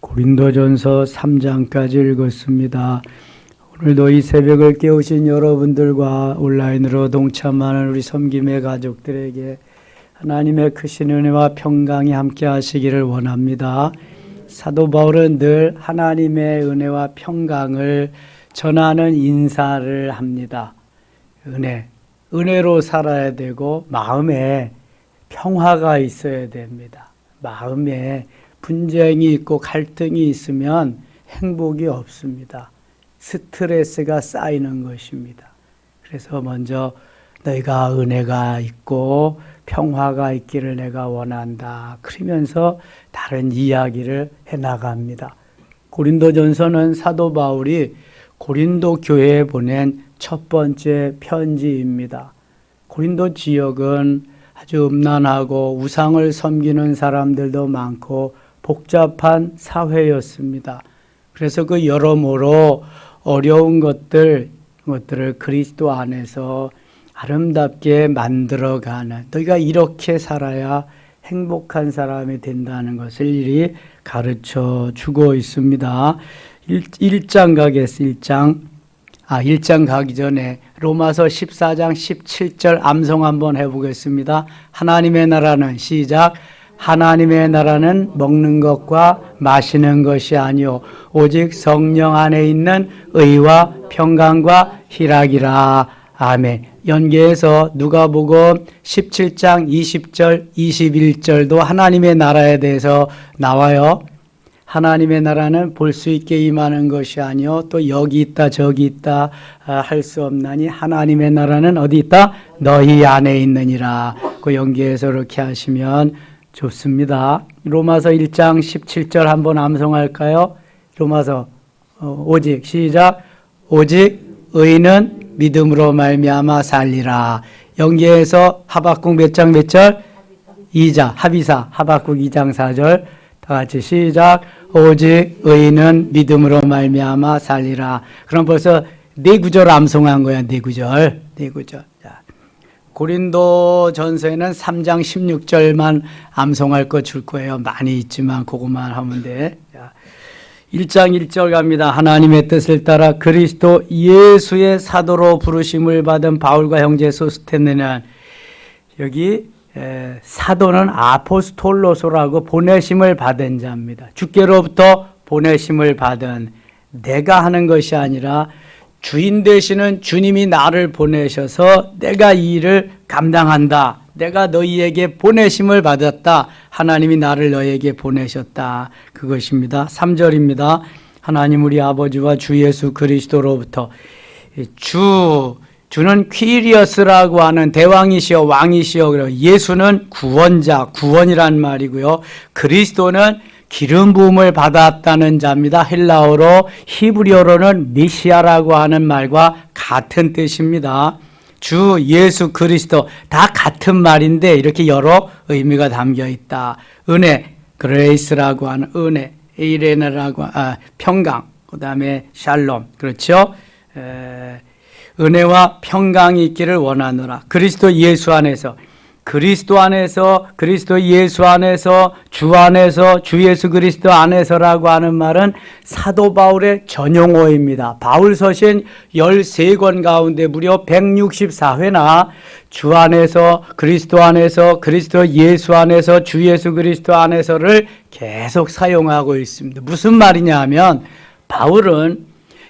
고린도전서 3장까지 읽었습니다. 오늘도 이 새벽을 깨우신 여러분들과 온라인으로 동참하는 우리 섬김의 가족들에게 하나님의 크신 은혜와 평강이 함께 하시기를 원합니다. 사도 바울은 늘 하나님의 은혜와 평강을 전하는 인사를 합니다. 은혜로 살아야 되고 마음에 평화가 있어야 됩니다. 마음에 분쟁이 있고 갈등이 있으면 행복이 없습니다. 스트레스가 쌓이는 것입니다. 그래서 먼저 너희가 은혜가 있고 평화가 있기를 내가 원한다. 그러면서 다른 이야기를 해나갑니다. 고린도전서는 사도 바울이 고린도 교회에 보낸 첫 번째 편지입니다. 고린도 지역은 아주 음란하고 우상을 섬기는 사람들도 많고 복잡한 사회였습니다. 그래서 그 여러모로 어려운 것들을 그리스도 안에서 아름답게 만들어가는, 너희가 이렇게 살아야 행복한 사람이 된다는 것을 이리 가르쳐 주고 있습니다. 1장 가겠습니다. 1장 가기 전에 로마서 14장 17절 암송 한번 해보겠습니다. 하나님의 나라는 시작. 하나님의 나라는 먹는 것과 마시는 것이 아니요 오직 성령 안에 있는 의와 평강과 희락이라. 아멘. 연계해서 누가복음 17장 20절 21절도 하나님의 나라에 대해서 나와요. 하나님의 나라는 볼 수 있게 임하는 것이 아니요 또 여기 있다 저기 있다 할 수 없나니 하나님의 나라는 어디 있다? 너희 안에 있느니라. 그 연계해서 이렇게 하시면 좋습니다. 로마서 1장 17절 한번 암송할까요? 로마서 오직 시작. 오직 의인은 믿음으로 말미암아 살리라. 연계해서 하박국 몇 장 몇 절? 2장 합의사 하박국 2장 4절 다 같이 시작. 오직 의인은 믿음으로 말미암아 살리라. 그럼 벌써 네 구절 암송한 거야. 네 구절. 자, 고린도 전서에는 3장 16절만 암송할 거 줄 거예요. 많이 있지만 그것만 하면 돼. 자, 1장 1절 갑니다. 하나님의 뜻을 따라 그리스도 예수의 사도로 부르심을 받은 바울과 형제 소스테네는, 여기 사도는 아포스톨로소라고 보내심을 받은 자입니다. 주께로부터 보내심을 받은, 내가 하는 것이 아니라 주인 되시는 주님이 나를 보내셔서 내가 이 일을 감당한다. 내가 너희에게 보내심을 받았다. 하나님이 나를 너희에게 보내셨다. 그것입니다. 3절입니다. 하나님 우리 아버지와 주 예수 그리스도로부터, 주는 퀴리어스라고 하는 대왕이시여 왕이시여, 예수는 구원자, 구원이란 말이고요. 그리스도는 기름 부음을 받았다는 자입니다. 헬라어로 히브리어로는 메시아라고 하는 말과 같은 뜻입니다. 주 예수 그리스도 다 같은 말인데 이렇게 여러 의미가 담겨 있다. 은혜, 그레이스라고 하는 은혜, 에이레나라고 평강, 그 다음에 샬롬, 그렇죠? 은혜와 평강이 있기를 원하노라. 그리스도 예수 안에서, 그리스도 안에서, 그리스도 예수 안에서, 주 예수 그리스도 안에서라고 하는 말은 사도 바울의 전용어입니다. 바울 서신 13권 가운데 무려 164회나 주 안에서, 그리스도 예수 안에서, 주 예수 그리스도 안에서를 계속 사용하고 있습니다. 무슨 말이냐 하면 바울은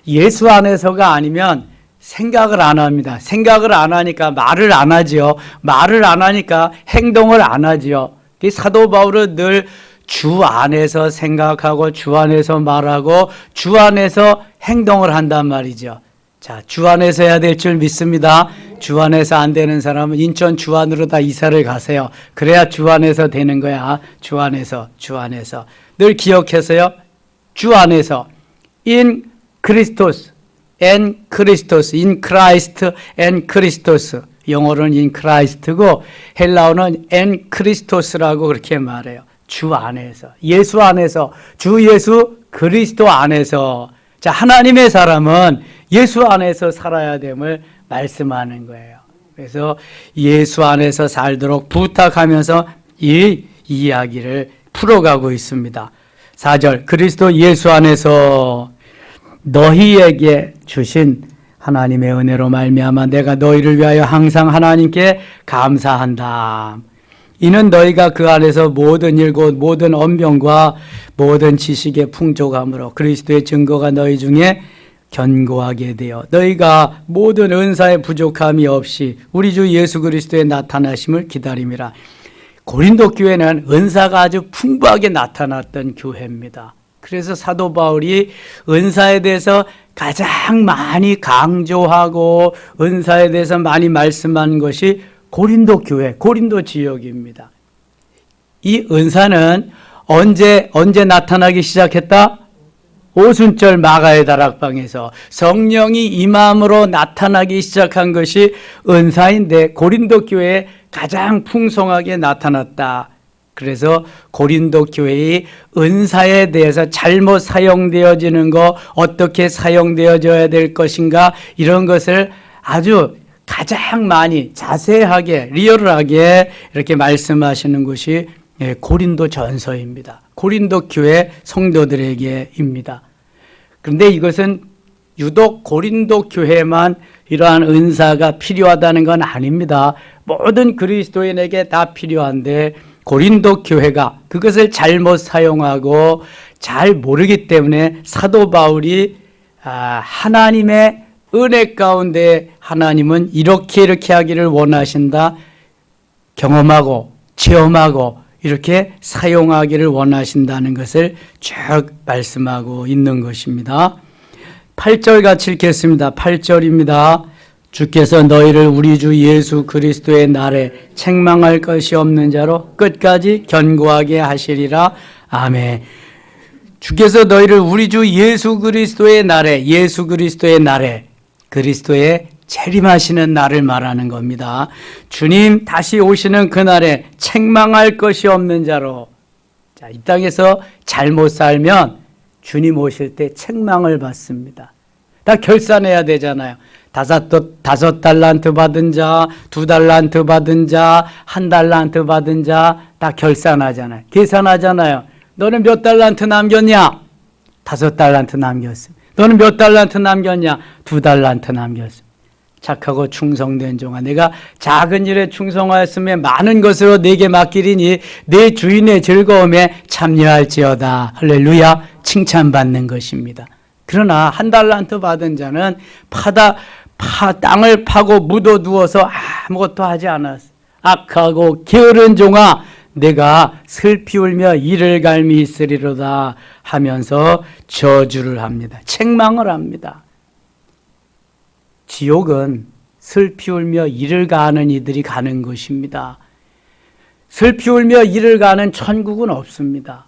예수 안에서가 아니면 생각을 안 합니다. 생각을 안 하니까 말을 안 하지요. 말을 안 하니까 행동을 안 하지요. 사도 바울은 늘 주 안에서 생각하고 주 안에서 말하고 주 안에서 행동을 한단 말이죠. 자, 주 안에서 해야 될 줄 믿습니다. 주 안에서 안 되는 사람은 인천 주 안으로 다 이사를 가세요. 그래야 주 안에서 되는 거야. 주 안에서. 늘 기억해서요. 주 안에서. in Christos. in Christos, in Christ and Christos. 영어로는 in Christ고 헬라어는 in Christos라고 그렇게 말해요. 주 안에서, 예수 안에서, 주 예수 그리스도 안에서. 자, 하나님의 사람은 예수 안에서 살아야 됨을 말씀하는 거예요. 그래서 예수 안에서 살도록 부탁하면서 이 이야기를 풀어가고 있습니다. 4절 그리스도 예수 안에서 너희에게 주신 하나님의 은혜로 말미암아 내가 너희를 위하여 항상 하나님께 감사한다. 이는 너희가 그 안에서 모든 일 곧 모든 언변과 모든 지식의 풍족함으로 그리스도의 증거가 너희 중에 견고하게 되어 너희가 모든 은사의 부족함이 없이 우리 주 예수 그리스도의 나타나심을 기다림이라. 고린도 교회는 은사가 아주 풍부하게 나타났던 교회입니다. 그래서 사도 바울이 은사에 대해서 가장 많이 강조하고 은사에 대해서 많이 말씀한 것이 고린도 교회, 고린도 지역입니다. 이 은사는 언제 나타나기 시작했다? 오순절 마가의 다락방에서 성령이 임함으로 나타나기 시작한 것이 은사인데 고린도 교회에 가장 풍성하게 나타났다. 그래서 고린도 교회의 은사에 대해서 잘못 사용되어지는 거, 어떻게 사용되어져야 될 것인가, 이런 것을 아주 가장 많이 자세하게 리얼하게 이렇게 말씀하시는 것이 고린도 전서입니다. 고린도 교회 성도들에게입니다. 그런데 이것은 유독 고린도 교회만 이러한 은사가 필요하다는 건 아닙니다. 모든 그리스도인에게 다 필요한데 고린도 교회가 그것을 잘못 사용하고 잘 모르기 때문에 사도 바울이 하나님의 은혜 가운데 하나님은 이렇게 하기를 원하신다, 경험하고 체험하고 이렇게 사용하기를 원하신다는 것을 쭉 말씀하고 있는 것입니다. 8절 같이 읽겠습니다. 8절입니다. 주께서 너희를 우리 주 예수 그리스도의 날에 책망할 것이 없는 자로 끝까지 견고하게 하시리라. 아멘. 주께서 너희를 우리 주 예수 그리스도의 날에, 예수 그리스도의 날에, 그리스도의 재림하시는 날을 말하는 겁니다. 주님 다시 오시는 그날에 책망할 것이 없는 자로. 자, 이 땅에서 잘못 살면 주님 오실 때 책망을 받습니다. 다 결산해야 되잖아요. 다섯 달란트 받은 자, 2달란트 받은 자, 1달란트 받은 자 다 결산하잖아요. 계산하잖아요. 너는 몇 달란트 남겼냐? 5달란트 남겼습니다. 너는 몇 달란트 남겼냐? 2달란트 남겼습니다. 착하고 충성된 종아, 내가 작은 일에 충성하였으면 많은 것으로 내게 맡기리니 내 주인의 즐거움에 참여할지어다. 할렐루야. 칭찬받는 것입니다. 그러나 1달란트 받은 자는 땅을 파고 묻어두어서 아무것도 하지 않았어. 악하고 게으른 종아, 내가 슬피 울며 이를 갈미 있으리로다 하면서 저주를 합니다. 책망을 합니다. 지옥은 슬피 울며 이를 가는 이들이 가는 것입니다. 슬피 울며 이를 가는 천국은 없습니다.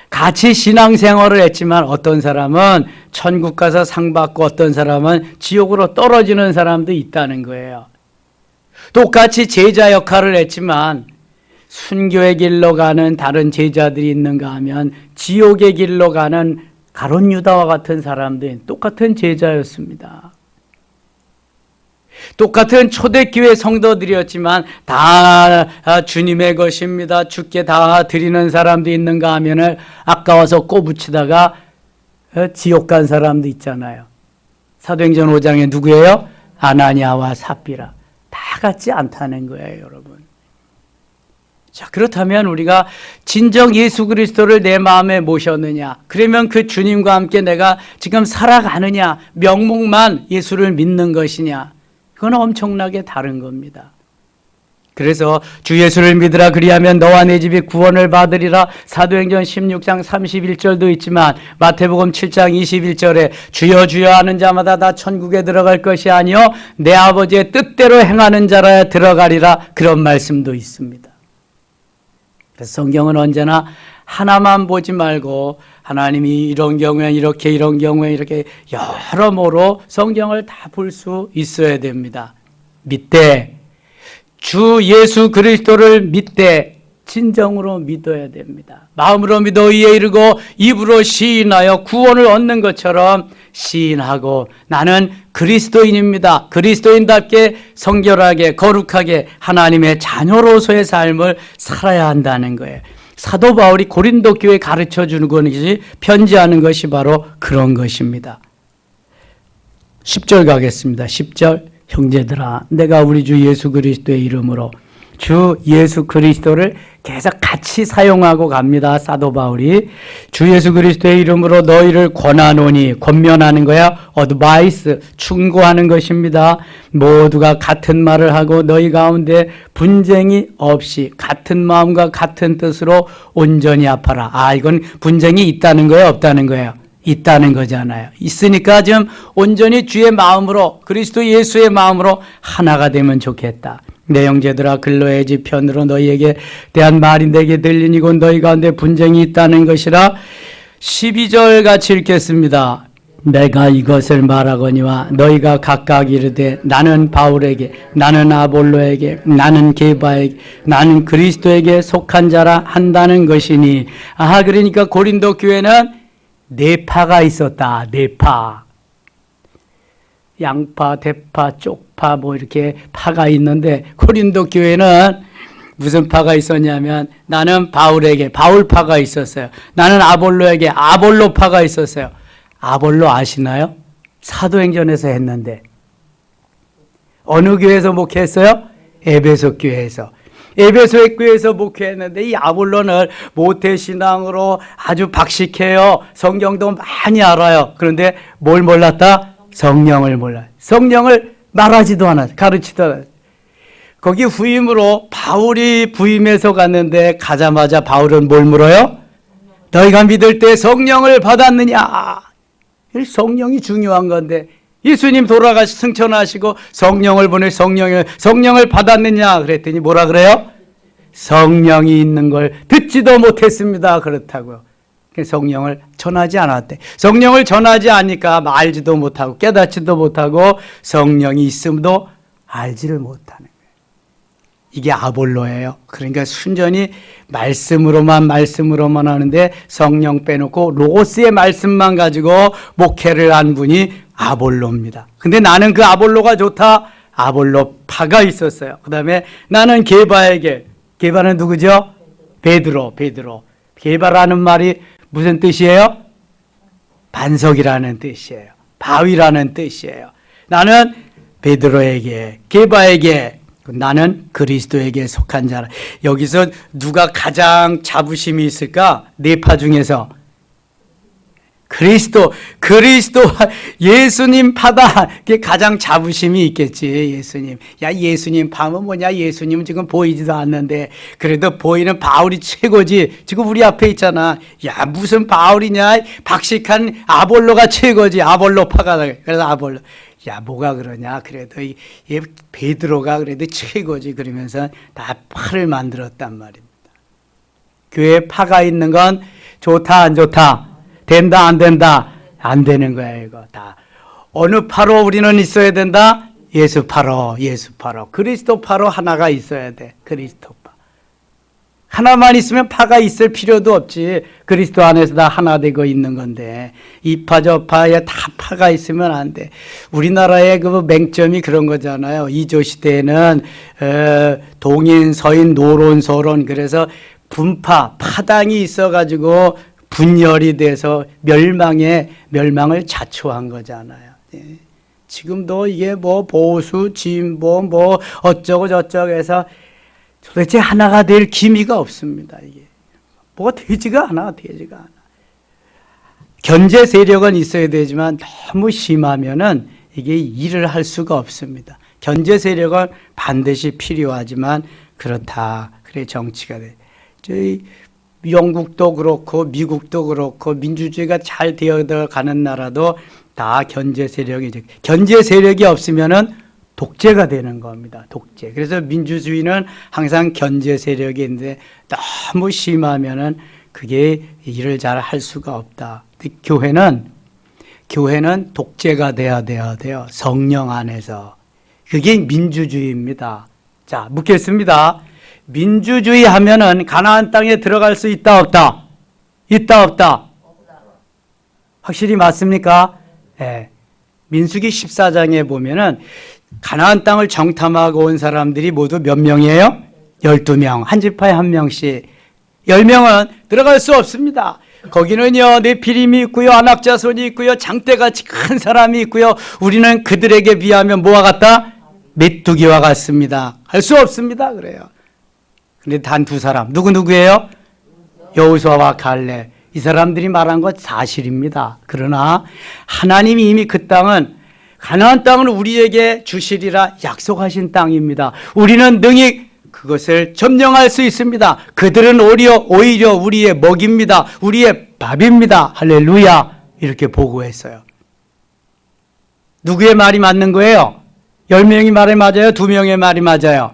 같이 신앙생활을 했지만 어떤 사람은 천국 가서 상 받고 어떤 사람은 지옥으로 떨어지는 사람도 있다는 거예요. 똑같이 제자 역할을 했지만 순교의 길로 가는 다른 제자들이 있는가 하면 지옥의 길로 가는 가룟 유다와 같은 사람들은 똑같은 제자였습니다. 똑같은 초대교회 성도들이었지만 다 주님의 것입니다. 주께 다 드리는 사람도 있는가 하면 아까워서 꼬부치다가 지옥 간 사람도 있잖아요. 사도행전 5장에 누구예요? 아나니아와 삽비라. 다 같지 않다는 거예요, 여러분. 자, 그렇다면 우리가 진정 예수 그리스도를 내 마음에 모셨느냐? 그러면 그 주님과 함께 내가 지금 살아가느냐? 명목만 예수를 믿는 것이냐? 그건 엄청나게 다른 겁니다. 그래서 주 예수를 믿으라 그리하면 너와 내 집이 구원을 받으리라. 사도행전 16장 31절도 있지만 마태복음 7장 21절에 주여 주여 하는 자마다 다 천국에 들어갈 것이 아니요 내 아버지의 뜻대로 행하는 자라야 들어가리라. 그런 말씀도 있습니다. 그래서 성경은 언제나 하나만 보지 말고 하나님이 이런 경우에 이렇게 이런 경우에 이렇게 여러모로 성경을 다 볼 수 있어야 됩니다. 믿되 주 예수 그리스도를 믿되 진정으로 믿어야 됩니다. 마음으로 믿어 의에 이르고 입으로 시인하여 구원을 얻는 것처럼 시인하고 나는 그리스도인입니다. 그리스도인답게 성결하게 거룩하게 하나님의 자녀로서의 삶을 살아야 한다는 거예요. 사도 바울이 고린도 교회에 가르쳐 주는 것이 편지하는 것이 바로 그런 것입니다. 10절 가겠습니다. 10절 형제들아 내가 우리 주 예수 그리스도의 이름으로 주 예수 그리스도를 계속 같이 사용하고 갑니다. 사도 바울이 주 예수 그리스도의 이름으로 너희를 권하노니 권면하는 거야. 어드바이스 충고하는 것입니다. 모두가 같은 말을 하고 너희 가운데 분쟁이 없이 같은 마음과 같은 뜻으로 온전히 합하라. 이건 분쟁이 있다는 거예요, 없다는 거예요? 있다는 거잖아요. 있으니까 좀 온전히 주의 마음으로 그리스도 예수의 마음으로 하나가 되면 좋겠다. 내 형제들아 글로의 집 편으로 너희에게 대한 말이 내게 들리니 곧 너희 가운데 분쟁이 있다는 것이라. 12절 같이 읽겠습니다. 내가 이것을 말하거니와 너희가 각각 이르되 나는 바울에게 나는 아볼로에게 나는 게바에게 나는 그리스도에게 속한 자라 한다는 것이니. 그러니까 고린도 교회는 네 파가 있었다. 네 파. 양파, 대파, 쪽파 뭐 이렇게 파가 있는데 고린도 교회는 무슨 파가 있었냐면 나는 바울에게 바울파가 있었어요. 나는 아볼로에게 아볼로파가 있었어요. 아볼로 아시나요? 사도행전에서 했는데. 어느 교회에서 목회했어요? 에베소 교회에서. 에베소 교회에서 목회했는데 이 아볼로는 모태신앙으로 아주 박식해요. 성경도 많이 알아요. 그런데 뭘 몰랐다? 성령을 몰라요. 성령을 말하지도 않았어요. 가르치도 않았어요. 거기 후임으로 바울이 부임해서 갔는데 가자마자 바울은 뭘 물어요? 너희가 믿을 때 성령을 받았느냐? 성령이 중요한 건데 예수님 돌아가시 승천하시고 성령을 보내 성령을 받았느냐 그랬더니 뭐라 그래요? 성령이 있는 걸 듣지도 못했습니다. 그렇다고요. 성령을 전하지 않았대. 성령을 전하지 않으니까 알지도 못하고 깨닫지도 못하고 성령이 있음도 알지를 못하는 거예요. 이게 아볼로예요. 그러니까 순전히 말씀으로만 하는데 성령 빼놓고 로고스의 말씀만 가지고 목회를 한 분이 아볼로입니다. 근데 나는 그 아볼로가 좋다. 아볼로파가 있었어요. 그 다음에 나는 게바에게. 게바는 누구죠? 베드로. 게바라는 말이 무슨 뜻이에요? 반석이라는 뜻이에요. 바위라는 뜻이에요. 나는 베드로에게, 게바에게, 나는 그리스도에게 속한 자라. 여기서 누가 가장 자부심이 있을까? 네 파 중에서 그리스도 예수님 파다. 그게 가장 자부심이 있겠지. 예수님. 야, 예수님 파면 뭐냐? 예수님은 지금 보이지도 않는데 그래도 보이는 바울이 최고지. 지금 우리 앞에 있잖아. 야, 무슨 바울이냐? 박식한 아볼로가 최고지. 아볼로 파가. 그래서 아볼로. 야, 뭐가 그러냐? 그래도 이 베드로가 그래도 최고지. 그러면서 다 파를 만들었단 말입니다. 교회에 파가 있는 건 좋다, 안 좋다? 된다, 안 된다? 안 되는 거야, 이거 다. 어느 파로 우리는 있어야 된다? 예수 파로. 그리스도 파로 하나가 있어야 돼. 그리스도 파. 하나만 있으면 파가 있을 필요도 없지. 그리스도 안에서 다 하나 되고 있는 건데. 이 파, 저 파에 다 파가 있으면 안 돼. 우리나라의 그 맹점이 그런 거잖아요. 이조 시대에는 동인, 서인, 노론, 서론. 그래서 분파, 파당이 있어가지고 분열이 돼서 멸망을 자초한 거잖아요. 네. 지금도 이게 뭐 보수, 진보, 뭐 어쩌고 저쩌고 해서 도대체 하나가 될 기미가 없습니다. 이게 뭐가 되지가 않아. 견제 세력은 있어야 되지만 너무 심하면은 이게 일을 할 수가 없습니다. 견제 세력은 반드시 필요하지만 그렇다. 그래 정치가 돼. 저희 영국도 그렇고 미국도 그렇고 민주주의가 잘 되어가는 나라도 다 견제 세력이죠. 견제 세력이 없으면은 독재가 되는 겁니다. 독재. 그래서 민주주의는 항상 견제 세력이 있는데 너무 심하면은 그게 일을 잘 할 수가 없다. 교회는 독재가 돼야 돼요. 성령 안에서. 그게 민주주의입니다. 자, 묻겠습니다. 민주주의 하면은 가나안 땅에 들어갈 수 있다, 없다? 있다, 없다? 확실히 맞습니까? 네. 민수기 14장에 보면은 가나안 땅을 정탐하고 온 사람들이 모두 몇 명이에요? 12명. 한 지파에 한 명씩. 10명은 들어갈 수 없습니다. 거기는요, 네피림이 있고요, 안악자손이 있고요, 장대같이 큰 사람이 있고요. 우리는 그들에게 비하면 뭐와 같다? 메뚜기와 같습니다. 할 수 없습니다. 그래요. 근데 단 두 사람, 누구예요? 여호수아와 갈렙. 이 사람들이 말한 것 사실입니다. 그러나 하나님이 이미 그 땅은, 가나안 땅은 우리에게 주시리라 약속하신 땅입니다. 우리는 능히 그것을 점령할 수 있습니다. 그들은 오히려 우리의 먹입니다. 우리의 밥입니다. 할렐루야. 이렇게 보고했어요. 누구의 말이 맞는 거예요? 10명이 말이 맞아요? 2명의 말이 맞아요?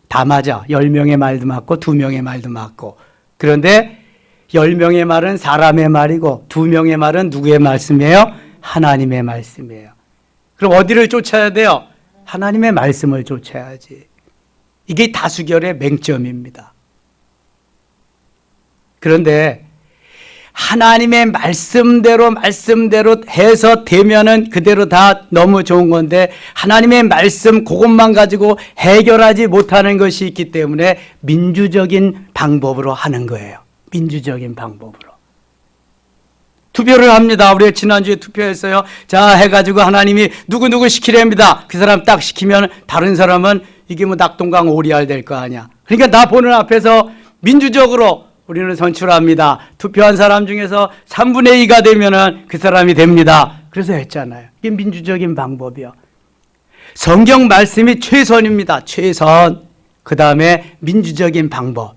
다 맞아. 10명의 말도 맞고 2명의 말도 맞고. 그런데 10명의 말은 사람의 말이고 2명의 말은 누구의 말씀이에요? 하나님의 말씀이에요. 그럼 어디를 쫓아야 돼요? 하나님의 말씀을 쫓아야지. 이게 다수결의 맹점입니다. 그런데 하나님의 말씀대로 해서 되면은 그대로 다 너무 좋은 건데, 하나님의 말씀 그것만 가지고 해결하지 못하는 것이 있기 때문에 민주적인 방법으로 하는 거예요. 민주적인 방법으로. 투표를 합니다. 우리가 지난주에 투표했어요. 자, 해가지고 하나님이 누구 시키랍니다. 그 사람 딱 시키면 다른 사람은 이게 뭐 낙동강 오리알 될 거 아니야. 그러니까 나 보는 앞에서 민주적으로 우리는 선출합니다. 투표한 사람 중에서 3분의 2가 되면은 그 사람이 됩니다. 그래서 했잖아요. 이게 민주적인 방법이요. 성경 말씀이 최선입니다. 최선. 그 다음에 민주적인 방법.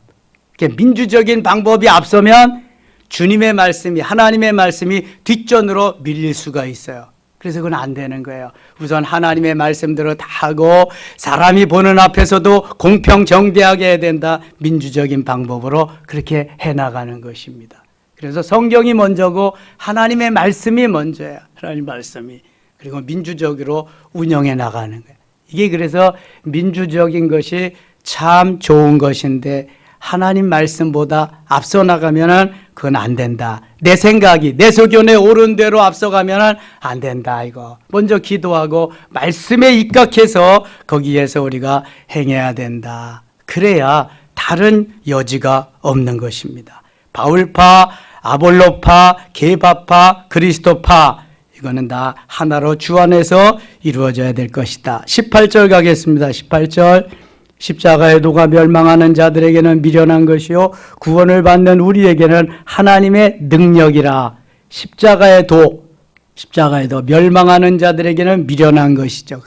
민주적인 방법이 앞서면 주님의 말씀이, 하나님의 말씀이 뒷전으로 밀릴 수가 있어요. 그래서 그건 안 되는 거예요. 우선 하나님의 말씀대로 다 하고 사람이 보는 앞에서도 공평정대하게 해야 된다. 민주적인 방법으로 그렇게 해나가는 것입니다. 그래서 성경이 먼저고 하나님의 말씀이 먼저예요. 하나님 말씀이. 그리고 민주적으로 운영해 나가는 거예요. 이게 그래서 민주적인 것이 참 좋은 것인데, 하나님 말씀보다 앞서 나가면은 그건 안 된다. 내 생각이, 내 소견에 옳은 대로 앞서가면은 안 된다. 이거 먼저 기도하고 말씀에 입각해서 거기에서 우리가 행해야 된다. 그래야 다른 여지가 없는 것입니다. 바울파, 아볼로파, 게바파, 그리스도파, 이거는 다 하나로 주 안에서 이루어져야 될 것이다. 18절 가겠습니다. 18절. 십자가의 도가 멸망하는 자들에게는 미련한 것이요 구원을 받는 우리에게는 하나님의 능력이라. 십자가의 도 멸망하는 자들에게는 미련한 것이죠.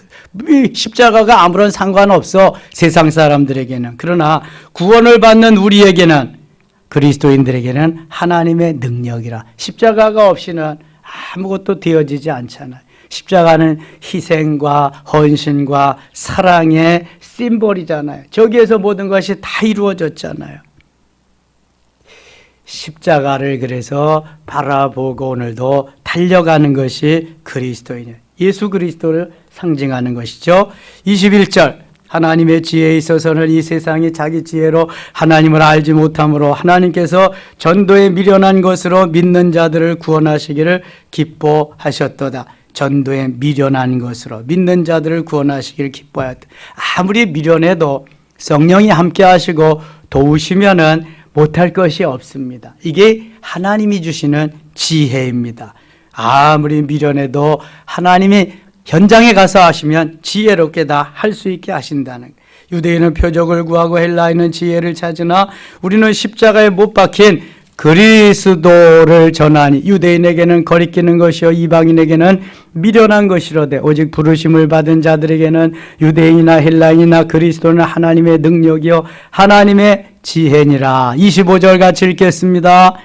십자가가 아무런 상관없어, 세상 사람들에게는. 그러나 구원을 받는 우리에게는, 그리스도인들에게는 하나님의 능력이라. 십자가가 없이는 아무것도 되어지지 않잖아요. 십자가는 희생과 헌신과 사랑의 심볼이잖아요. 저기에서 모든 것이 다 이루어졌잖아요. 십자가를 그래서 바라보고 오늘도 달려가는 것이 그리스도인이에요. 예수 그리스도를 상징하는 것이죠. 21절. 하나님의 지혜에 있어서는 이 세상이 자기 지혜로 하나님을 알지 못함으로 하나님께서 전도에 미련한 것으로 믿는 자들을 구원하시기를 기뻐하셨도다. 전도에 미련한 것으로 믿는 자들을 구원하시기를 기뻐하였다. 아무리 미련해도 성령이 함께 하시고 도우시면은 못할 것이 없습니다. 이게 하나님이 주시는 지혜입니다. 아무리 미련해도 하나님이 현장에 가서 하시면 지혜롭게 다 할 수 있게 하신다는 거예요. 유대인은 표적을 구하고 헬라인은 지혜를 찾으나 우리는 십자가에 못 박힌 그리스도를 전하니 유대인에게는 거리끼는 것이요 이방인에게는 미련한 것이로되 오직 부르심을 받은 자들에게는 유대인이나 헬라인이나 그리스도는 하나님의 능력이요 하나님의 지혜니라. 25절 같이 읽겠습니다.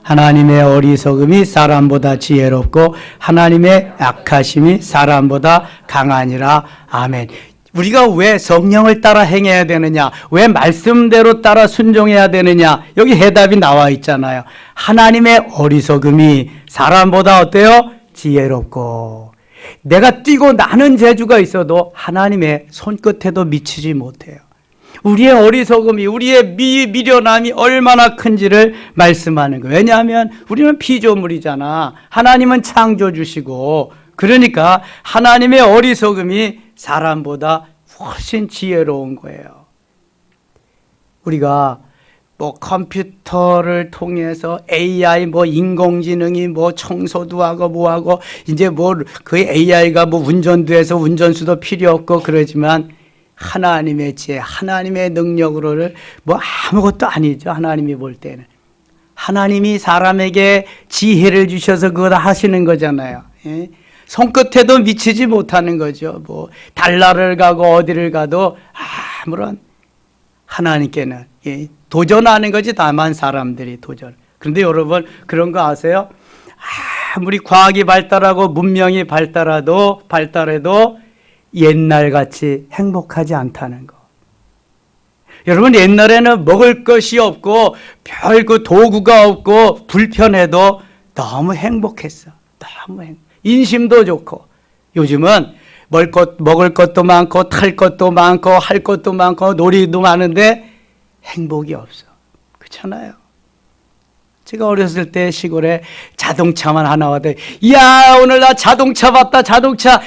하나님의 어리석음이 사람보다 지혜롭고 하나님의 약하심이 사람보다 강하니라. 아멘. 우리가 왜 성령을 따라 행해야 되느냐? 왜 말씀대로 따라 순종해야 되느냐? 여기 해답이 나와 있잖아요. 하나님의 어리석음이 사람보다 어때요? 지혜롭고. 내가 뛰고 나는 재주가 있어도 하나님의 손끝에도 미치지 못해요. 우리의 어리석음이, 우리의 미련함이 얼마나 큰지를 말씀하는 거예요. 왜냐하면 우리는 피조물이잖아. 하나님은 창조주시고, 그러니까 하나님의 어리석음이 사람보다 훨씬 지혜로운 거예요. 우리가 뭐 컴퓨터를 통해서 AI 뭐 인공지능이 뭐 청소도 하고 뭐 하고 이제 뭐 그 AI가 뭐 운전도 해서 운전수도 필요 없고 그러지만 하나님의 지혜, 하나님의 능력으로는 뭐 아무것도 아니죠. 하나님이 볼 때는. 하나님이 사람에게 지혜를 주셔서 그거 다 하시는 거잖아요. 예? 손끝에도 미치지 못하는 거죠. 뭐 달나라를 가고 어디를 가도 아무런 하나님께는 예, 도전하는 거지. 다만 사람들이 도전. 그런데 여러분 그런 거 아세요? 아무리 과학이 발달하고 문명이 발달해도 옛날같이 행복하지 않다는 거. 여러분 옛날에는 먹을 것이 없고 별 그 도구가 없고 불편해도 너무 행복했어. 너무 인심도 좋고. 요즘은 먹을 것도 많고 탈 것도 많고 할 것도 많고 놀이도 많은데 행복이 없어. 그렇잖아요. 제가 어렸을 때 시골에 자동차만 하나 와도 이야 오늘 나 자동차 봤다. 자동차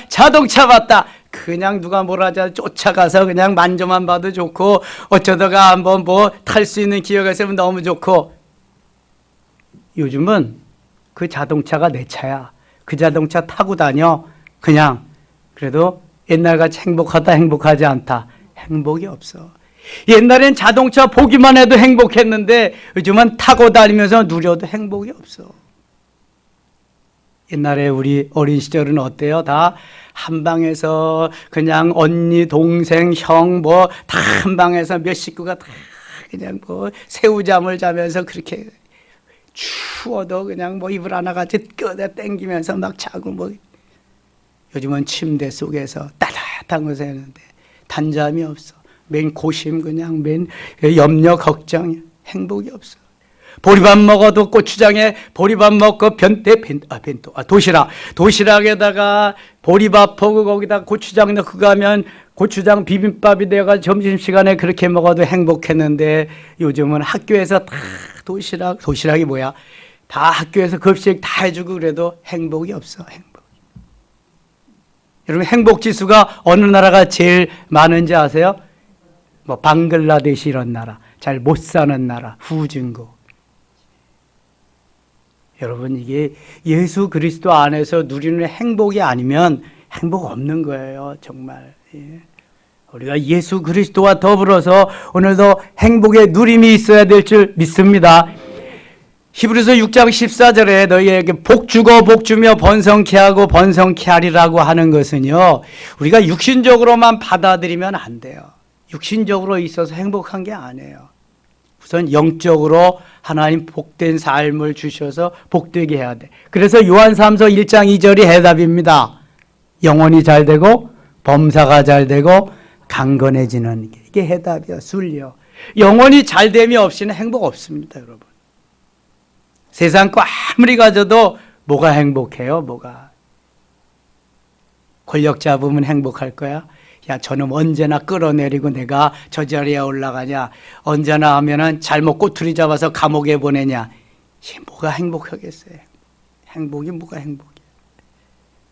봤다. 그냥 누가 뭐라 하자 쫓아가서 그냥 만져만 봐도 좋고 어쩌다가 한번 뭐 탈 수 있는 기회가 있으면 너무 좋고. 요즘은 그 자동차가 내 차야. 그 자동차 타고 다녀. 그냥 그래도 옛날같이 행복하다 행복하지 않다. 행복이 없어. 옛날엔 자동차 보기만 해도 행복했는데 요즘은 타고 다니면서 누려도 행복이 없어. 옛날에 우리 어린 시절은 어때요? 다 한 방에서 그냥 언니, 동생, 형 뭐 다 한 방에서 몇 식구가 다 그냥 뭐 새우잠을 자면서 그렇게 추워도 그냥 뭐 이불 하나 같이 껴다 땡기면서 막 자고 뭐. 요즘은 침대 속에서 따뜻한 곳에 있는데 단잠이 없어. 맨 고심 그냥 맨 염려 걱정 행복이 없어. 보리밥 먹어도 고추장에 보리밥 먹고 도시락에다가 보리밥하고 거기다 고추장 넣고 가면 고추장 비빔밥이 되어가 점심시간에 그렇게 먹어도 행복했는데 요즘은 학교에서 다 도시락이 뭐야? 다 학교에서 급식 다 해주고 그래도 행복이 없어. 여러분 행복 지수가 어느 나라가 제일 많은지 아세요? 뭐 방글라데시 이런 나라, 잘 못 사는 나라, 후진국. 여러분 이게 예수 그리스도 안에서 누리는 행복이 아니면 행복 없는 거예요. 정말. 예. 우리가 예수 그리스도와 더불어서 오늘도 행복의 누림이 있어야 될 줄 믿습니다. 히브리서 6장 14절에 너희에게 복 주고 복 주며 번성케 하고 번성케 하리라고 하는 것은요, 우리가 육신적으로만 받아들이면 안 돼요. 육신적으로 있어서 행복한 게 아니에요. 우선 영적으로 하나님 복된 삶을 주셔서 복되게 해야 돼. 그래서 요한3서 1장 2절이 해답입니다. 영혼이 잘 되고 범사가 잘 되고 강건해지는 게 이게 해답이야. 순리요. 영혼이 잘 됨이 없이는 행복 없습니다, 여러분. 세상 거 아무리 가져도 뭐가 행복해요? 뭐가? 권력 잡으면 행복할 거야? 야, 저놈 언제나 끌어내리고 내가 저 자리에 올라가냐? 언제나 하면은 잘못 꼬투리 잡아서 감옥에 보내냐? 이게 뭐가 행복하겠어요? 행복이 뭐가 행복이야?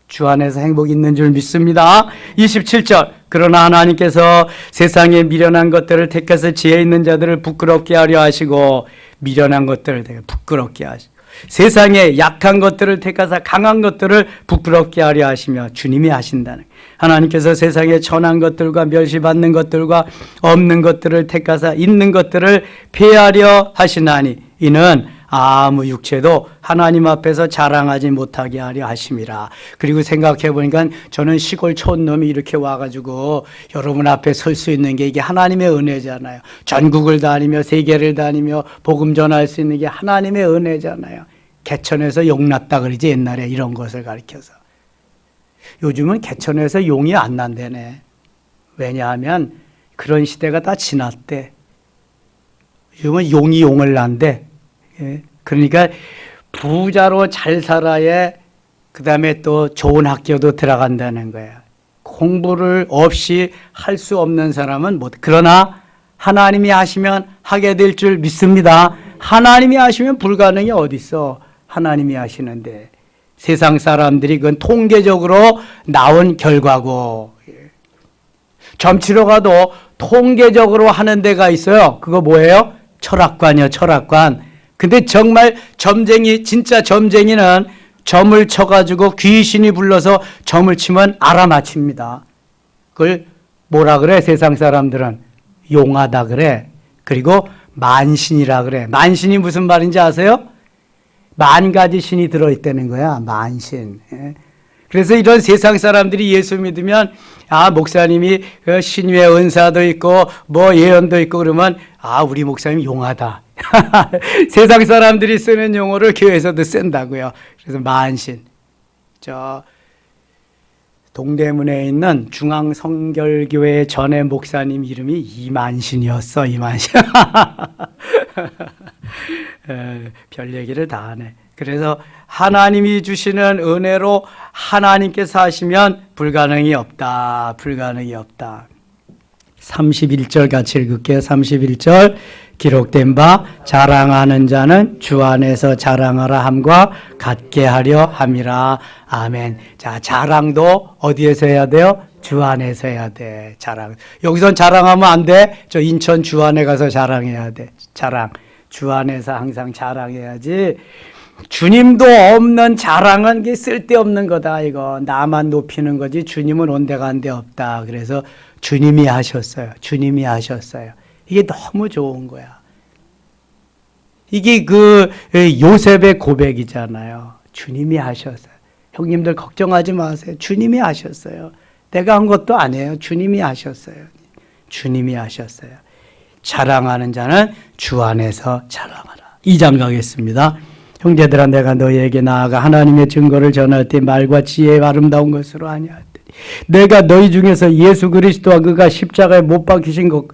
주 안에서 행복이 있는 줄 믿습니다. 27절. 그러나 하나님께서 세상에 미련한 것들을 택해서 지혜 있는 자들을 부끄럽게 하려 하시고 미련한 것들을 부끄럽게 하시고 세상에 약한 것들을 택하사 강한 것들을 부끄럽게 하려 하시며 주님이 하신다는, 하나님께서 세상에 천한 것들과 멸시받는 것들과 없는 것들을 택하사 있는 것들을 폐하려 하시나니 이는 아무 육체도 하나님 앞에서 자랑하지 못하게 하려 하심이라. 그리고 생각해 보니까 저는 시골 촌놈이 이렇게 와가지고 여러분 앞에 설 수 있는 게 이게 하나님의 은혜잖아요. 전국을 다니며 세계를 다니며 복음 전할 수 있는 게 하나님의 은혜잖아요. 개천에서 용 났다 그러지 옛날에 이런 것을 가리켜서. 요즘은 개천에서 용이 안 난다네. 왜냐하면 그런 시대가 다 지났대. 요즘은 용이 용을 난대. 예. 그러니까 부자로 잘 살아야 그 다음에 또 좋은 학교도 들어간다는 거야. 공부를 없이 할 수 없는 사람은 못. 그러나 하나님이 하시면 하게 될 줄 믿습니다. 하나님이 하시면 불가능이 어디 있어. 하나님이 하시는데 세상 사람들이 그건 통계적으로 나온 결과고, 점 치러 가도 통계적으로 하는 데가 있어요. 그거 뭐예요? 철학관이요, 철학관. 근데 정말 점쟁이, 진짜 점쟁이는 점을 쳐가지고 귀신이 불러서 점을 치면 알아맞힙니다. 그걸 뭐라 그래? 세상 사람들은 용하다 그래. 그리고 만신이라 그래. 만신이 무슨 말인지 아세요? 만 가지 신이 들어있다는 거야. 만신. 그래서 이런 세상 사람들이 예수 믿으면 목사님이 신유의 은사도 있고 뭐 예언도 있고 그러면 우리 목사님 용하다. 세상 사람들이 쓰는 용어를 교회에서도 쓴다고요. 그래서 만신. 저 동대문에 있는 중앙성결교회 전에 목사님 이름이 이만신이었어. 이만신. 별 얘기를 다 하네. 그래서 하나님이 주시는 은혜로 하나님께서 하시면 불가능이 없다. 불가능이 없다. 31절 같이 읽을게요. 31절 기록된 바 자랑하는 자는 주 안에서 자랑하라 함과 같게 하려 함이라. 아멘. 자, 자랑도 어디에서 해야 돼요? 주 안에서 해야 돼. 자랑. 여기선 자랑하면 안 돼. 저 인천 주 안에 가서 자랑해야 돼. 자랑. 주 안에서 항상 자랑해야지. 주님도 없는 자랑은 게 쓸데없는 거다. 이거 나만 높이는 거지 주님은 온데간데 없다. 그래서 주님이 하셨어요. 주님이 하셨어요. 이게 너무 좋은 거야. 이게 그 요셉의 고백이잖아요. 주님이 하셨어요. 형님들 걱정하지 마세요. 주님이 하셨어요. 내가 한 것도 아니에요. 주님이 하셨어요. 주님이 하셨어요. 자랑하는 자는 주 안에서 자랑하라. 2장 가겠습니다. 형제들아 내가 너희에게 나아가 하나님의 증거를 전할 때 말과 지혜의 아름다운 것으로 아니하더니 내가 너희 중에서 예수 그리스도와 그가 십자가에 못 박히신 것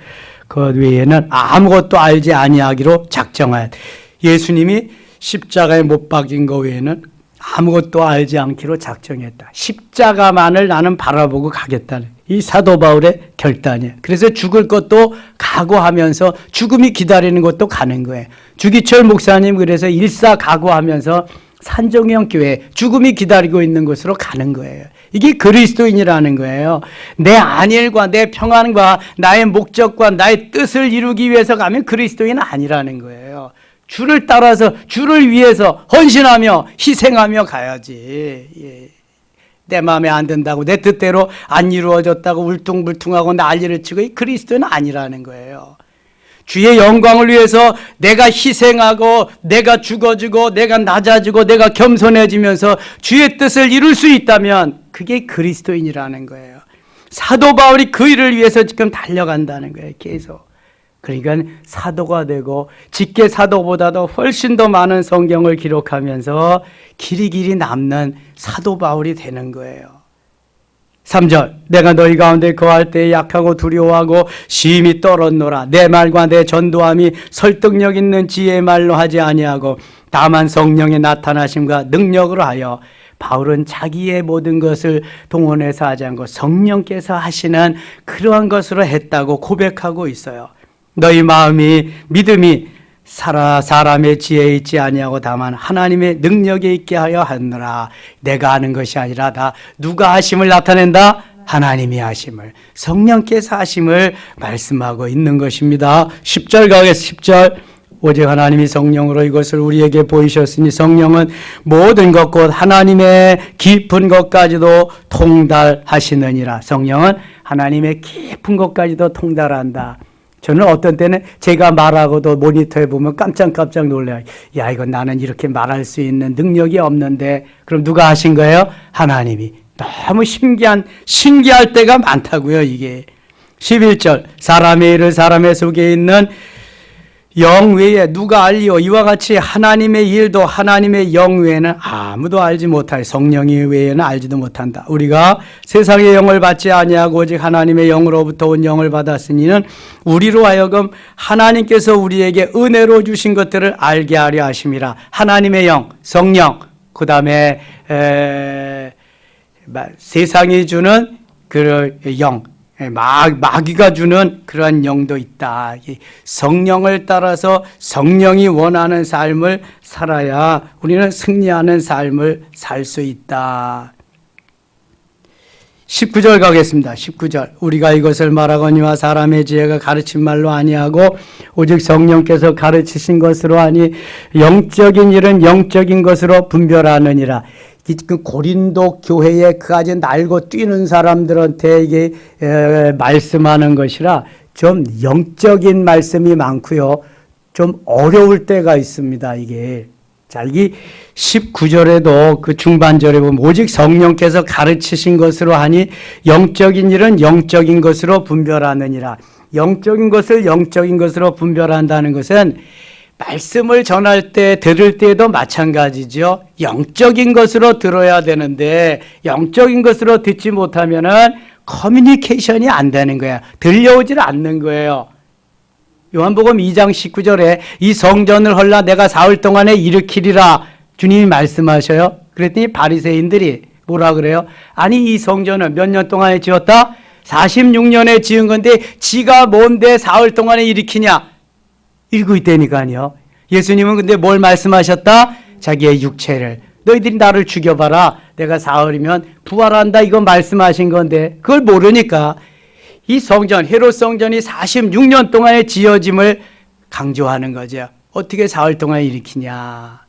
외에는 아무것도 알지 아니하기로 작정하였다. 예수님이 십자가에 못 박힌 것 외에는 아무것도 알지 않기로 작정했다. 십자가만을 나는 바라보고 가겠다는 이 사도 바울의 결단이에요. 그래서 죽을 것도 각오하면서 죽음이 기다리는 것도 가는 거예요. 주기철 목사님 그래서 일사 각오하면서 산정형 교회 죽음이 기다리고 있는 곳으로 가는 거예요. 이게 그리스도인이라는 거예요. 내 안일과 내 평안과 나의 목적과 나의 뜻을 이루기 위해서 가면 그리스도인은 아니라는 거예요. 주를 따라서 주를 위해서 헌신하며 희생하며 가야지. 예. 내 마음에 안 든다고 내 뜻대로 안 이루어졌다고 울퉁불퉁하고 난리를 치고 이 그리스도는 아니라는 거예요. 주의 영광을 위해서 내가 희생하고 내가 죽어지고 내가 낮아지고 내가 겸손해지면서 주의 뜻을 이룰 수 있다면 그게 그리스도인이라는 거예요. 사도 바울이 그 일을 위해서 지금 달려간다는 거예요. 계속. 그러니까 사도가 되고 직계 사도보다도 훨씬 더 많은 성경을 기록하면서 길이 남는 사도 바울이 되는 거예요. 3절 내가 너희 가운데 거할 때에 약하고 두려워하고 심히 떨었노라. 내 말과 내 전도함이 설득력 있는 지혜의 말로 하지 아니하고 다만 성령의 나타나심과 능력으로 하여 바울은 자기의 모든 것을 동원해서 하지 않고 성령께서 하시는 그러한 것으로 했다고 고백하고 있어요. 너희 마음이 믿음이 사람의 지혜에 있지 아니하고 다만 하나님의 능력에 있게 하여 하느라. 내가 하는 것이 아니라 다 누가 하심을 나타낸다? 하나님이 하심을, 성령께서 하심을 말씀하고 있는 것입니다. 10절 가겠습니다. 10절 오직 하나님이 성령으로 이것을 우리에게 보이셨으니 성령은 모든 것 곧 하나님의 깊은 것까지도 통달하시느니라. 성령은 하나님의 깊은 것까지도 통달한다. 저는 어떤 때는 제가 말하고도 모니터에 보면 깜짝 놀라요. 야, 이건 나는 이렇게 말할 수 있는 능력이 없는데. 그럼 누가 하신 거예요? 하나님이. 너무 신기할 때가 많다고요, 이게. 11절 사람의 일을 사람의 속에 있는 영 외에 누가 알리오. 이와 같이 하나님의 일도 하나님의 영 외에는 아무도 알지 못하여 성령이 외에는 알지도 못한다. 우리가 세상의 영을 받지 아니하고 오직 하나님의 영으로부터 온 영을 받았으니는 우리로 하여금 하나님께서 우리에게 은혜로 주신 것들을 알게 하려 하심이라. 하나님의 영, 성령, 그 다음에 세상이 주는 그 영, 마귀가 주는 그러한 영도 있다. 성령을 따라서 성령이 원하는 삶을 살아야 우리는 승리하는 삶을 살 수 있다. 19절 가겠습니다. 19절. 우리가 이것을 말하거니와 사람의 지혜가 가르친 말로 아니하고 오직 성령께서 가르치신 것으로 하니 영적인 일은 영적인 것으로 분별하느니라. 그 고린도 교회에 그아주 날고 뛰는 사람들한테 이게 말씀하는 것이라 좀 영적인 말씀이 많고요. 좀 어려울 때가 있습니다. 이게. 자, 이 19절에도 그 중반절에 보면 오직 성령께서 가르치신 것으로 하니 영적인 일은 영적인 것으로 분별하느니라. 영적인 것을 영적인 것으로 분별한다는 것은 말씀을 전할 때 들을 때도 마찬가지죠. 영적인 것으로 들어야 되는데 영적인 것으로 듣지 못하면은 커뮤니케이션이 안 되는 거야. 들려오질 않는 거예요. 요한복음 2장 19절에 이 성전을 헐라 내가 사흘 동안에 일으키리라 주님이 말씀하셔요. 그랬더니 바리새인들이 뭐라 그래요? 아니 이 성전은 몇 년 동안에 지었다? 46년에 지은 건데 지가 뭔데 사흘 동안에 일으키냐? 읽고 있다니까요. 예수님은 근데 뭘 말씀하셨다? 자기의 육체를. 너희들이 나를 죽여봐라. 내가 사흘이면 부활한다. 이거 말씀하신 건데 그걸 모르니까 이 성전, 헤롯 성전이 46년 동안에 지어짐을 강조하는 거죠. 어떻게 사흘 동안 일으키냐.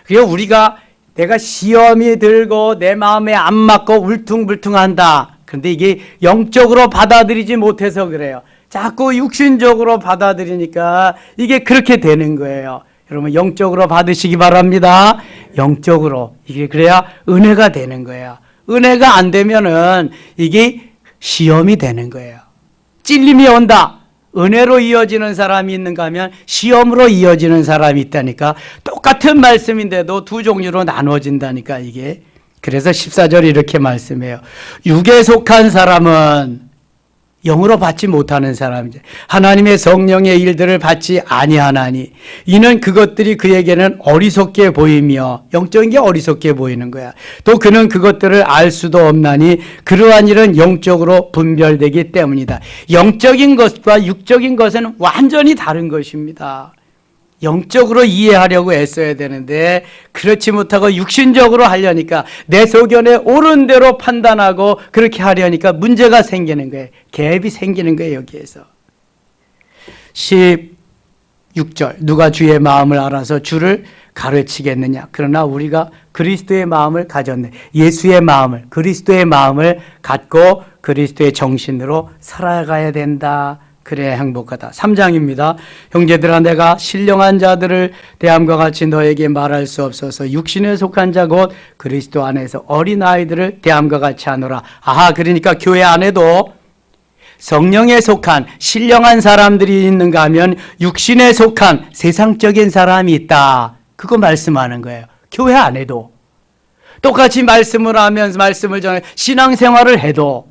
그리고 우리가 내가 시험이 들고 내 마음에 안 맞고 울퉁불퉁한다. 그런데 이게 영적으로 받아들이지 못해서 그래요. 자꾸 육신적으로 받아들이니까 이게 그렇게 되는 거예요. 여러분 영적으로 받으시기 바랍니다. 영적으로. 이게 그래야 은혜가 되는 거예요. 은혜가 안 되면은 이게 시험이 되는 거예요. 찔림이 온다. 은혜로 이어지는 사람이 있는가 하면 시험으로 이어지는 사람이 있다니까. 똑같은 말씀인데도 두 종류로 나눠진다니까 이게. 그래서 14절 이렇게 말씀해요. 육에 속한 사람은 영으로 받지 못하는 사람이죠. 하나님의 성령의 일들을 받지 아니하나니 이는 그것들이 그에게는 어리석게 보이며 영적인 게 어리석게 보이는 거야. 또 그는 그것들을 알 수도 없나니 그러한 일은 영적으로 분별되기 때문이다. 영적인 것과 육적인 것은 완전히 다른 것입니다. 영적으로 이해하려고 애써야 되는데 그렇지 못하고 육신적으로 하려니까 내 소견에 옳은 대로 판단하고 그렇게 하려니까 문제가 생기는 거예요. 갭이 생기는 거예요. 여기에서 16절 누가 주의 마음을 알아서 주를 가르치겠느냐. 그러나 우리가 그리스도의 마음을 가졌네. 예수의 마음을 그리스도의 마음을 갖고 그리스도의 정신으로 살아가야 된다. 그래야 행복하다. 3장입니다. 형제들아 내가 신령한 자들을 대함과 같이 너에게 말할 수 없어서 육신에 속한 자 곧 그리스도 안에서 어린아이들을 대함과 같이 하노라. 아하, 그러니까 교회 안에도 성령에 속한 신령한 사람들이 있는가 하면 육신에 속한 세상적인 사람이 있다. 그거 말씀하는 거예요. 교회 안에도 똑같이 말씀을 하면서 말씀을 전해 신앙생활을 해도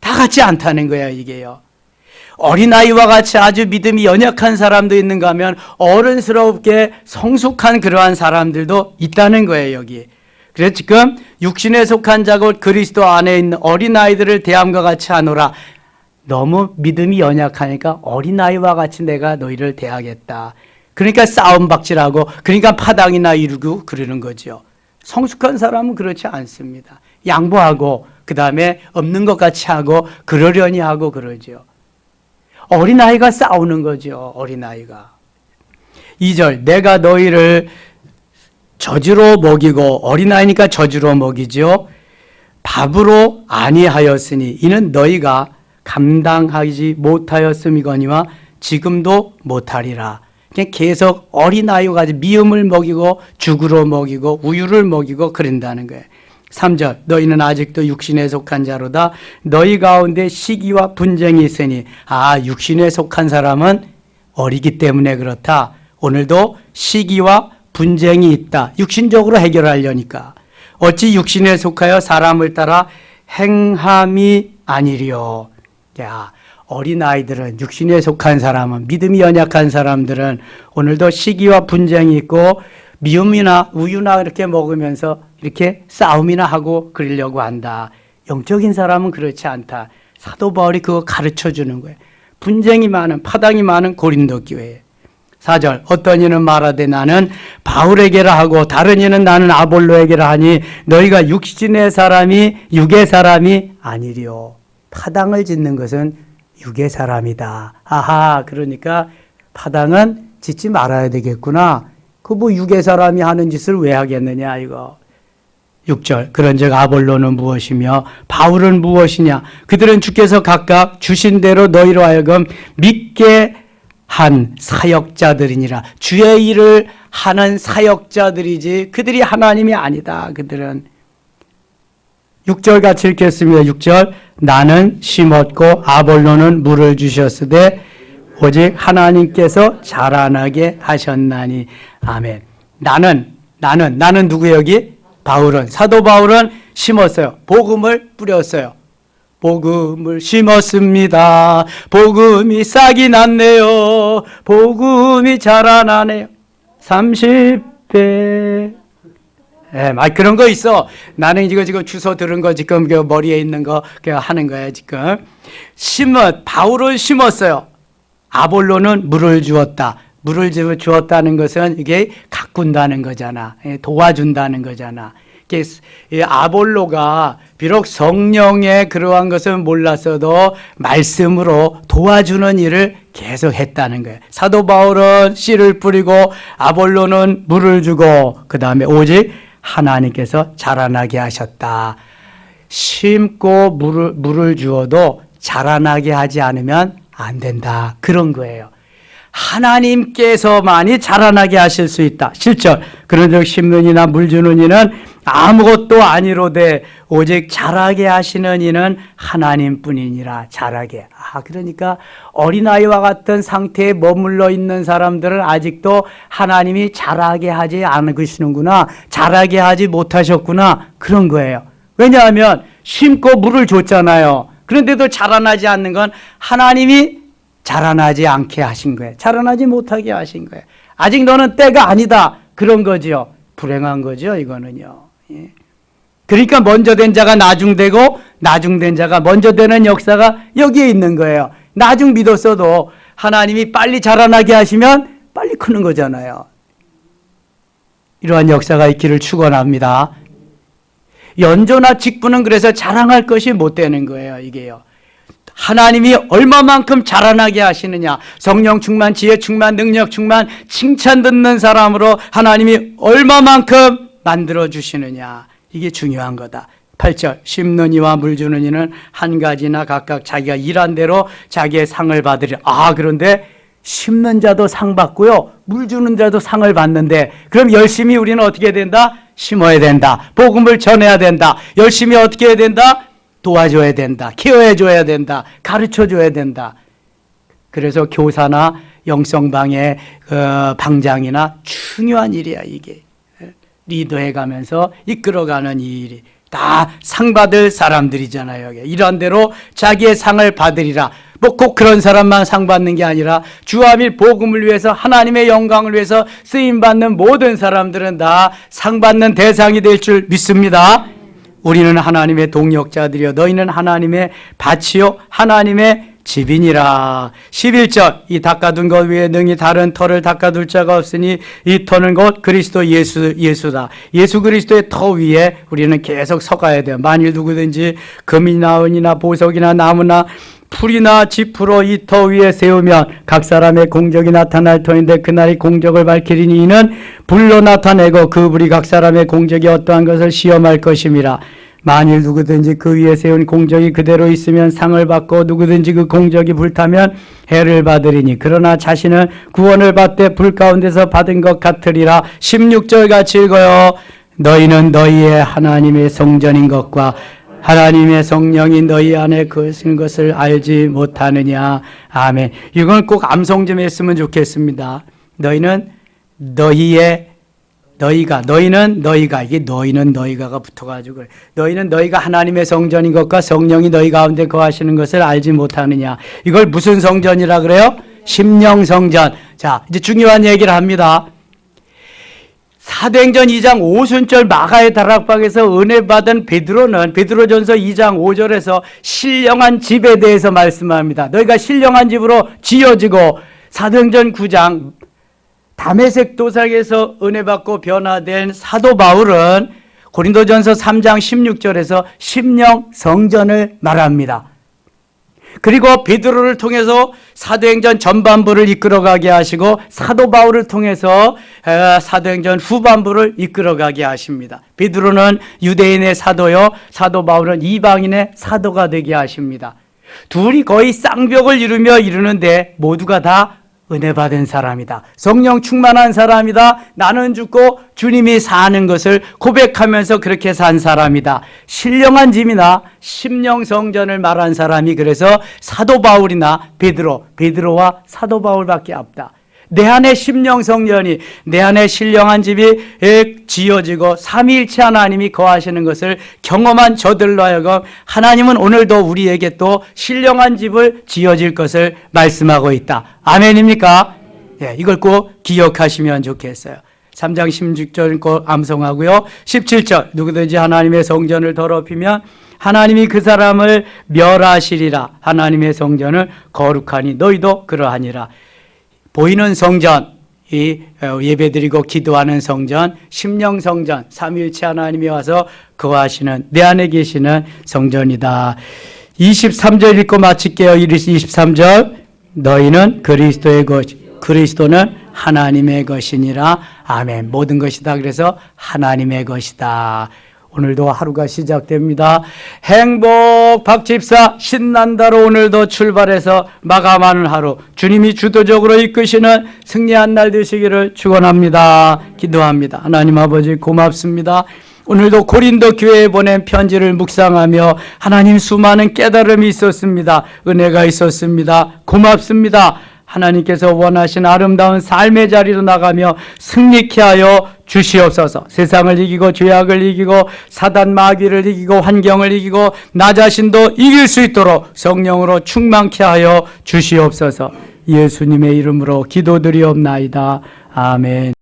다 같이 않다는 거야 이게요. 어린아이와 같이 아주 믿음이 연약한 사람도 있는가 하면 어른스럽게 성숙한 그러한 사람들도 있다는 거예요 여기. 그래서 지금 육신에 속한 자 곧 그리스도 안에 있는 어린아이들을 대함과 같이 하노라. 너무 믿음이 연약하니까 어린아이와 같이 내가 너희를 대하겠다. 그러니까 싸움박질하고 그러니까 파당이나 이루고 그러는 거죠. 성숙한 사람은 그렇지 않습니다. 양보하고 그 다음에 없는 것 같이 하고 그러려니 하고 그러죠. 어린아이가 싸우는 거죠. 어린아이가. 2절 내가 너희를 저주로 먹이고 어린아이니까 저주로 먹이죠. 밥으로 아니하였으니 이는 너희가 감당하지 못하였음이거니와 지금도 못하리라. 그냥 계속 어린아이와 같이 미음을 먹이고 죽으로 먹이고 우유를 먹이고 그런다는 거예요. 3절 너희는 아직도 육신에 속한 자로다. 너희 가운데 시기와 분쟁이 있으니 육신에 속한 사람은 어리기 때문에 그렇다. 오늘도 시기와 분쟁이 있다. 육신적으로 해결하려니까. 어찌 육신에 속하여 사람을 따라 행함이 아니리요. 야, 어린아이들은 육신에 속한 사람은 믿음이 연약한 사람들은 오늘도 시기와 분쟁이 있고 미움이나 우유나 이렇게 먹으면서 이렇게 싸움이나 하고 그러려고 한다. 영적인 사람은 그렇지 않다. 사도 바울이 그거 가르쳐 주는 거예요. 분쟁이 많은 파당이 많은 고린도 교회. 4절 어떤 이는 말하되 나는 바울에게라 하고 다른 이는 나는 아볼로에게라 하니 너희가 육신의 사람이 육의 사람이 아니리요. 파당을 짓는 것은 육의 사람이다. 아하, 그러니까 파당은 짓지 말아야 되겠구나. 그 뭐 육의 사람이 하는 짓을 왜 하겠느냐 이거. 6절 그런즉 아볼로는 무엇이며 바울은 무엇이냐. 그들은 주께서 각각 주신 대로 너희로 하여금 믿게 한 사역자들이니라. 주의 일을 하는 사역자들이지 그들이 하나님이 아니다. 그들은 6절 같이 읽겠습니다. 6절 나는 심었고 아볼로는 물을 주셨으되 오직 하나님께서 자라나게 하셨나니. 아멘. 나는 누구 여기? 바울은, 사도 바울은 심었어요. 복음을 뿌렸어요. 복음을 심었습니다. 복음이 싹이 났네요. 복음이 자라나네요. 30배. 그런 거 있어. 나는 이거 지금 주소 들은 거 지금 머리에 있는 거 하는 거야, 지금. 바울은 심었어요. 아볼로는 물을 주었다. 물을 주었다는 것은 이게 가꾼다는 거잖아. 도와준다는 거잖아. 아볼로가 비록 성령의 그러한 것은 몰랐어도 말씀으로 도와주는 일을 계속 했다는 거예요. 사도 바울은 씨를 뿌리고 아볼로는 물을 주고 그 다음에 오직 하나님께서 자라나게 하셨다. 심고 물을 주어도 자라나게 하지 않으면 안 된다. 그런 거예요. 하나님께서만이 자라나게 하실 수 있다. 7절 그런즉 심는 이나 물 주는 이는 아무것도 아니로되 오직 자라게 하시는 이는 하나님뿐이니라. 자라게. 그러니까 어린아이와 같은 상태에 머물러 있는 사람들은 아직도 하나님이 자라게 하지 않으시는구나. 자라게 하지 못하셨구나. 그런 거예요. 왜냐하면 심고 물을 줬잖아요. 그런데도 자라나지 않는 건 하나님이 자라나지 않게 하신 거예요. 자라나지 못하게 하신 거예요. 아직 너는 때가 아니다. 그런 거죠. 불행한 거죠, 이거는요. 예. 그러니까 먼저 된 자가 나중되고 나중된 자가 먼저 되는 역사가 여기에 있는 거예요. 나중 믿었어도 하나님이 빨리 자라나게 하시면 빨리 크는 거잖아요. 이러한 역사가 있기를 축원합니다. 연조나 직분은 그래서 자랑할 것이 못 되는 거예요, 이게요. 하나님이 얼마만큼 자라나게 하시느냐. 성령 충만, 지혜 충만, 능력 충만, 칭찬 듣는 사람으로 하나님이 얼마만큼 만들어주시느냐. 이게 중요한 거다. 8절 심는 이와 물 주는 이는 한 가지나 각각 자기가 일한 대로 자기의 상을 받으리라. 그런데 심는 자도 상 받고요. 물 주는 자도 상을 받는데 그럼 열심히 우리는 어떻게 해야 된다? 심어야 된다. 복음을 전해야 된다. 열심히 어떻게 해야 된다? 도와줘야 된다. 케어해줘야 된다. 가르쳐줘야 된다. 그래서 교사나 영성방의 방장이나 중요한 일이야, 이게. 리더해가면서 이끌어가는 이 일이. 다 상 받을 사람들이잖아요. 이런 대로 자기의 상을 받으리라. 뭐 꼭 그런 사람만 상 받는 게 아니라 주암일 복음을 위해서 하나님의 영광을 위해서 쓰임받는 모든 사람들은 다 상 받는 대상이 될 줄 믿습니다. 우리는 하나님의 동역자들이요 너희는 하나님의 밭이요 하나님의 집이니라. 11절 이 닦아둔 것 위에 능히 다른 터를 닦아둘 자가 없으니 이 터는 곧 그리스도 예수다. 예수 그리스도의 터 위에 우리는 계속 서가야 돼요. 만일 누구든지 금이나 은이나 보석이나 나무나 풀이나 지푸로 이 터 위에 세우면 각 사람의 공적이 나타날 터인데 그날이 공적을 밝히리니 이는 불로 나타내고 그 불이 각 사람의 공적이 어떠한 것을 시험할 것임이라. 만일 누구든지 그 위에 세운 공적이 그대로 있으면 상을 받고 누구든지 그 공적이 불타면 해를 받으리니 그러나 자신은 구원을 받되 불 가운데서 받은 것 같으리라. 16절 같이 읽어요. 너희는 너희의 하나님의 성전인 것과 하나님의 성령이 너희 안에 거하시는 것을 알지 못하느냐. 아멘. 이건 꼭 암송 좀 했으면 좋겠습니다. 너희는 이게 너희는 너희가가 붙어가지고 그래. 너희는 너희가 하나님의 성전인 것과 성령이 너희 가운데 거하시는 것을 알지 못하느냐. 이걸 무슨 성전이라 그래요? 심령 성전. 자, 이제 중요한 얘기를 합니다. 사도행전 2장 오순절 마가의 다락방에서 은혜 받은 베드로는 베드로전서 2장 5절에서 신령한 집에 대해서 말씀합니다. 너희가 신령한 집으로 지어지고 사도행전 9장 다메섹 도상에서 은혜 받고 변화된 사도 바울은 고린도전서 3장 16절에서 심령 성전을 말합니다. 그리고 베드로를 통해서 사도행전 전반부를 이끌어가게 하시고 사도 바울을 통해서 사도행전 후반부를 이끌어가게 하십니다. 베드로는 유대인의 사도요, 사도 바울은 이방인의 사도가 되게 하십니다. 둘이 거의 쌍벽을 이루는데 모두가 다 은혜 받은 사람이다. 성령 충만한 사람이다. 나는 죽고 주님이 사는 것을 고백하면서 그렇게 산 사람이다. 신령한 짐이나 심령 성전을 말한 사람이 그래서 사도 바울이나 베드로와 사도 바울밖에 없다. 내 안에 심령 성전이, 내 안에 신령한 집이 지어지고 삼위일체 하나님이 거하시는 것을 경험한 저들로 하여금 하나님은 오늘도 우리에게 또 신령한 집을 지어질 것을 말씀하고 있다. 아멘입니까? 예, 이걸 꼭 기억하시면 좋겠어요. 3장 16절 꼭 암송하고요. 17절 누구든지 하나님의 성전을 더럽히면 하나님이 그 사람을 멸하시리라. 하나님의 성전을 거룩하니 너희도 그러하니라. 보이는 성전, 이 예배드리고 기도하는 성전, 심령 성전, 삼위일체 하나님이 와서 거하시는 내 안에 계시는 성전이다. 23절 읽고 마칠게요. 23절 너희는 그리스도의 것, 그리스도는 하나님의 것이니라. 아멘. 모든 것이다. 그래서 하나님의 것이다. 오늘도 하루가 시작됩니다. 행복 박집사 신난다로 오늘도 출발해서 마감하는 하루, 주님이 주도적으로 이끄시는 승리한 날 되시기를 축원합니다. 기도합니다. 하나님 아버지 고맙습니다. 오늘도 고린도 교회에 보낸 편지를 묵상하며 하나님 수많은 깨달음이 있었습니다. 은혜가 있었습니다. 고맙습니다. 하나님께서 원하신 아름다운 삶의 자리로 나가며 승리케 하여 주시옵소서. 세상을 이기고 죄악을 이기고 사단 마귀를 이기고 환경을 이기고 나 자신도 이길 수 있도록 성령으로 충만케 하여 주시옵소서. 예수님의 이름으로 기도드리옵나이다. 아멘.